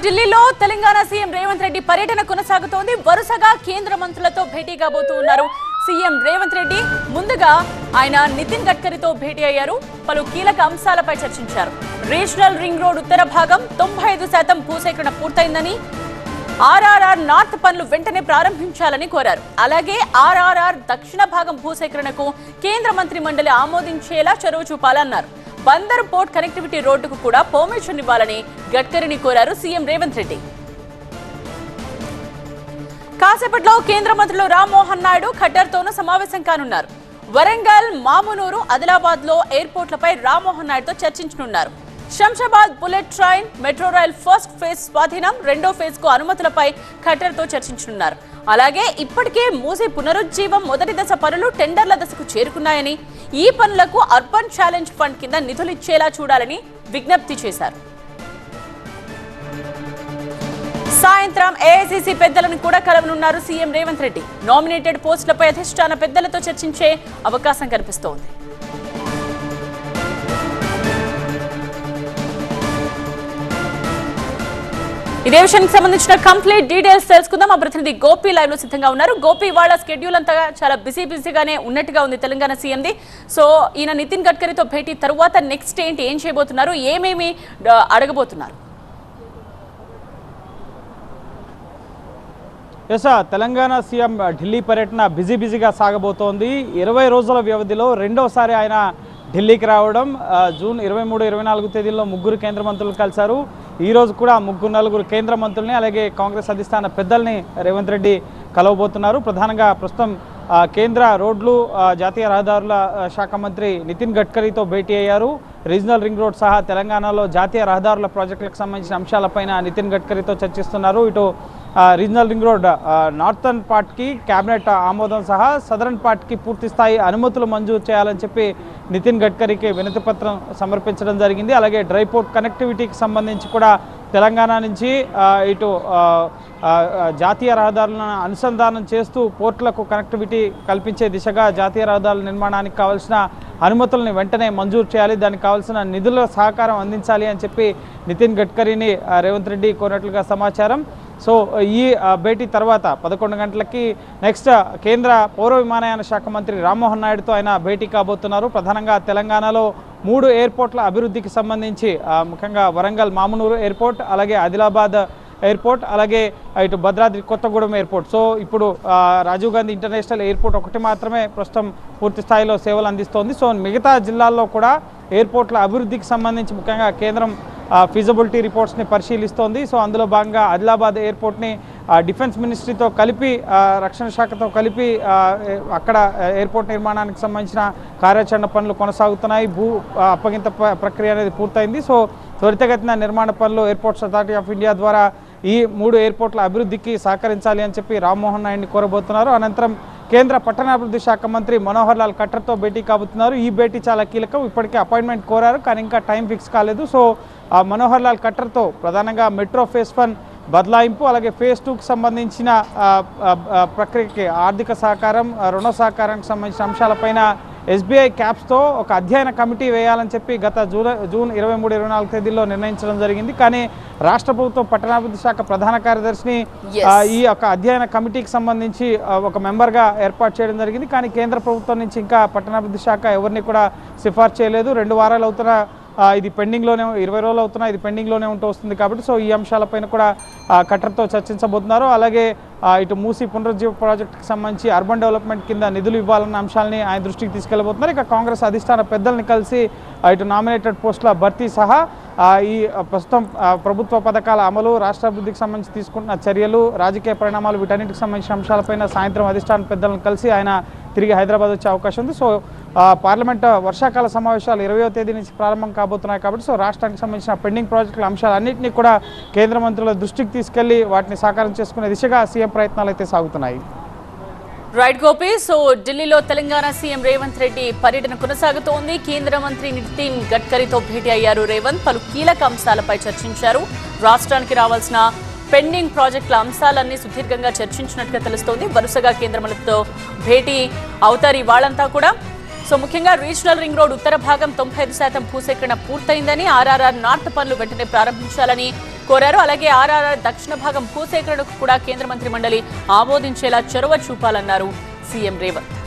ఢిల్లీలో తెలంగాణ సీఎం రేవంత్ రెడ్డి పర్యటన కొనసాగుతోంది. వరుసగా కేంద్ర మంత్రులతో భేటీ కాబోతున్నారు సీఎం రేవంత్ రెడ్డి. ముందుగా ఆయన నితిన్ గడ్కరీతో భేటీ అయ్యారు. పలు కీలక అంశాలపై చర్చించారు. రీజనల్ రింగ్ రోడ్ ఉత్తర భాగం 95% భూసేకరణ పూర్తయిందని, ఆర్ఆర్ఆర్ నార్త్ పనులు వెంటనే ప్రారంభించాలని కోరారు. అలాగే ఆర్ఆర్ఆర్ దక్షిణ భాగం భూసేకరణకు కేంద్ర మంత్రి మండలి ఆమోదించేలా చొరవ చూపాలన్నారు. బందర్ పోర్ట్ కనెక్టివిటీ రోడ్డుకు కూడా పర్మిషన్ ఇవ్వాలని గడ్కరీని కోరారు సీఎం రేవంత్ రెడ్డి. కాసేపట్లో కేంద్ర మంత్రులు రామ్మోహన్ నాయుడు ఖట్టర్తోనూ సమావేశం కానున్నారు. వరంగల్, మామునూరు, ఆదిలాబాద్ లో ఎయిర్పోర్ట్లపై రామ్మోహన్ నాయుడుతో చర్చించనున్నారు. Shamshabad bullet train, metro rail first phase స్వాధీనం, రెండో ఫేజ్ కు అనుమతులపై ఖట్టర్తో చర్చించనున్నారు. అలాగే ఇప్పటికే మూసీ పునరుజ్జీవం మొదటి దశ పనులు టెండర్ల దశకు చేరుకున్నాయని, ఈ పనులకు అర్బన్ ఛాలెంజ్ ఫండ్ కింద నిధులు ఇచ్చేలా చూడాలని విజ్ఞప్తి చేశారు. సాయంత్రం ఏఐసీసీ పెద్దలను కూడా కలవనున్నారు సీఎం రేవంత్ రెడ్డి. నామినేటెడ్ పోస్టులపై అధిష్టాన పెద్దలతో చర్చించే అవకాశం కనిపిస్తోంది. ఇదే విషయానికి సంబంధించిన కంప్లీట్ డీటెయిల్స్ తెలుసుకుందాం. మా ప్రతినిధి గోపి లైవ్ లో సిద్ధంగా ఉన్నారు. గోపి, వాళ్ళ స్కెడ్యూల్ అంతా చాలా బిజీగానే ఉన్నట్టుగా ఉంది తెలంగాణ సీఎంది. సో ఈయన నితిన్ గడ్కరీతో భేటీ తరువాత నెక్స్ట్ ఏంటి, ఏం చేయబోతున్నారు, ఏమేమి అడగబోతున్నారు? తెలంగాణ సీఎం ఢిల్లీ పర్యటన బిజీగా సాగబోతోంది. 20 రోజుల వ్యవధిలో రెండోసారి ఆయన ఢిల్లీకి రావడం. జూన్ 23, 24 తేదీల్లో ముగ్గురు కేంద్ర మంత్రులు కలిశారు. ఈరోజు కూడా నలుగురు కేంద్ర మంత్రుల్ని, అలాగే కాంగ్రెస్ అధిష్టాన పెద్దల్ని రేవంత్ రెడ్డి కలవబోతున్నారు. ప్రధానంగా ప్రస్తుతం కేంద్ర రోడ్లు, జాతీయ రహదారుల శాఖ మంత్రి నితిన్ గడ్కరీతో భేటీ అయ్యారు. రీజనల్ రింగ్ రోడ్ సహా తెలంగాణలో జాతీయ రహదారుల ప్రాజెక్టులకు సంబంధించిన అంశాలపైన నితిన్ గడ్కరీతో చర్చిస్తున్నారు. ఇటు రీజనల్ రింగ్ రోడ్ నార్థన్ పార్ట్కి క్యాబినెట్ ఆమోదం సహా సదరన్ పార్ట్కి పూర్తిస్థాయి అనుమతులు మంజూరు చేయాలని చెప్పి నితిన్ గడ్కరీకి వినతి పత్రం సమర్పించడం జరిగింది. అలాగే డ్రై పోర్ట్ కనెక్టివిటీకి సంబంధించి కూడా తెలంగాణ నుంచి ఇటు జాతీయ రహదారులను అనుసంధానం చేస్తూ పోర్టులకు కనెక్టివిటీ కల్పించే దిశగా జాతీయ రహదారుల నిర్మాణానికి కావాల్సిన అనుమతులను వెంటనే మంజూరు చేయాలి, దానికి కావాల్సిన నిధుల సహకారం అందించాలి అని చెప్పి నితిన్ గడ్కరీని రేవంత్ రెడ్డి కోరినట్లుగా సమాచారం. సో ఈ భేటీ తర్వాత 11 గంటలకి నెక్స్ట్ కేంద్ర పౌర విమానయాన శాఖ మంత్రి రామ్మోహన్ నాయుడుతో ఆయన భేటీ కాబోతున్నారు. ప్రధానంగా తెలంగాణలో 3 ఎయిర్పోర్ట్ల అభివృద్ధికి సంబంధించి ముఖ్యంగా వరంగల్ మామునూరు ఎయిర్పోర్ట్, అలాగే ఆదిలాబాద్ ఎయిర్పోర్ట్, అలాగే ఇటు భద్రాద్రి కొత్తగూడెం ఎయిర్పోర్ట్. సో ఇప్పుడు రాజీవ్ గాంధీ ఇంటర్నేషనల్ ఎయిర్పోర్ట్ ఒకటి మాత్రమే ప్రస్తుతం పూర్తి స్థాయిలో సేవలు అందిస్తోంది. సో మిగతా జిల్లాల్లో కూడా ఎయిర్పోర్ట్ల అభివృద్ధికి సంబంధించి ముఖ్యంగా కేంద్రం ఫీజిబిలిటీ రిపోర్ట్స్ని పరిశీలిస్తోంది. సో అందులో భాగంగా ఆదిలాబాద్ ఎయిర్పోర్ట్ని డిఫెన్స్ మినిస్ట్రీతో కలిపి, రక్షణ శాఖతో కలిపి అక్కడ ఎయిర్పోర్ట్ నిర్మాణానికి సంబంధించిన కార్యాచరణ పనులు కొనసాగుతున్నాయి. భూ అప్పగింత ప్రక్రియ అనేది పూర్తయింది. సో త్వరితగతిన నిర్మాణ పనులు ఎయిర్పోర్ట్స్ అథారిటీ ఆఫ్ ఇండియా ద్వారా ఈ 3 ఎయిర్పోర్ట్ల అభివృద్ధికి సహకరించాలి అని చెప్పి రామ్మోహన్ నాయుడిని కోరబోతున్నారు. అనంతరం కేంద్ర పట్టణాభివృద్ధి శాఖ మంత్రి మనోహర్ లాల్ ఖట్టర్తో భేటీ కాబోతున్నారు. ఈ భేటీ చాలా కీలకం. ఇప్పటికే అపాయింట్మెంట్ కోరారు, కానీ ఇంకా టైం ఫిక్స్ కాలేదు. సో మనోహర్ లాల్ ఖట్టర్తో ప్రధానంగా మెట్రో ఫేజ్ 1 బదలాయింపు, అలాగే ఫేజ్ 2కి సంబంధించిన ప్రక్రియకి ఆర్థిక సహకారం, రుణ సహకారానికి సంబంధించిన అంశాలపైన ఎస్బీఐ క్యాప్స్తో ఒక అధ్యయన కమిటీ వేయాలని చెప్పి గత జూన్ 23, 24 తేదీల్లో నిర్ణయించడం జరిగింది. కానీ రాష్ట్ర ప్రభుత్వం పట్టణాభివృద్ధి శాఖ ప్రధాన కార్యదర్శిని ఈ యొక్క అధ్యయన కమిటీకి సంబంధించి ఒక మెంబర్గా ఏర్పాటు చేయడం జరిగింది. కానీ కేంద్ర ప్రభుత్వం నుంచి ఇంకా పట్టణాభివృద్ధి శాఖ ఎవరిని కూడా సిఫార్సు చేయలేదు. 2 వారాలు అవుతున్న ఇది పెండింగ్లోనే, 20 రోజులు అవుతున్నా ఇది పెండింగ్లోనే ఉంటూ వస్తుంది కాబట్టి సో ఈ అంశాలపైన కూడా ఖట్టర్తో చర్చించబోతున్నారు. అలాగే ఇటు మూసీ పునరుజ్జీవ ప్రాజెక్టుకి సంబంధించి అర్బన్ డెవలప్మెంట్ కింద నిధులు ఇవ్వాలన్న అంశాలని ఆయన దృష్టికి తీసుకెళ్లబోతున్నారు. ఇక కాంగ్రెస్ అధిష్టాన పెద్దల్ని కలిసి ఇటు నామినేటెడ్ పోస్టుల భర్తీ సహా ఈ ప్రస్తుతం ప్రభుత్వ పథకాల అమలు, రాష్ట్ర అభివృద్ధికి సంబంధించి తీసుకుంటున్న చర్యలు, రాజకీయ పరిణామాలు, వీటన్నిటికి సంబంధించిన అంశాలపైన సాయంత్రం అధిష్టాన పెద్దలను కలిసి ఆయన తిరిగి హైదరాబాద్ వచ్చే అవకాశం ఉంది. సో పార్లమెంట్ వర్షాకాల సమావేశాలు 20వ తేదీ నుంచి ప్రారంభం కాబోతున్నాయి కాబట్టి సో రాష్ట్రానికి సంబంధించిన పెండింగ్ ప్రాజెక్టుల అంశాలన్నింటినీ కూడా కేంద్ర మంత్రుల దృష్టికి తీసుకెళ్లి వాటిని సాకారం చేసుకునే దిశగా సీఎం ప్రయత్నాలు అయితే సాగుతున్నాయి. రైట్ గోపి. సో ఢిల్లీలో తెలంగాణ సీఎం రేవంత్ రెడ్డి పర్యటన కొనసాగుతోంది. కేంద్ర మంత్రి నితిన్ గడ్కరీతో భేటీ అయ్యారు రేవంత్. పలు కీలక అంశాలపై చర్చించారు. రాష్ట్రానికి రావాల్సిన పెండింగ్ ప్రాజెక్టుల అంశాలన్నీ సుదీర్ఘంగా చర్చించినట్టుగా తెలుస్తోంది. వరుసగా కేంద్ర మంత్రులతో భేటీ అవుతారు ఇవాళంతా కూడా. సో ముఖ్యంగా రీజనల్ రింగ్ రోడ్ ఉత్తర భాగం 95% భూసేకరణ పూర్తయిందని, ఆర్ఆర్ఆర్ నార్త్ పనులు వెంటనే ప్రారంభించాలని కోరారు. అలాగే ఆర్ఆర్ఆర్ దక్షిణ భాగం భూసేకరణకు కూడా కేంద్ర మంత్రి మండలి ఆమోదించేలా చొరవ చూపాలన్నారు సీఎం రేవంత్.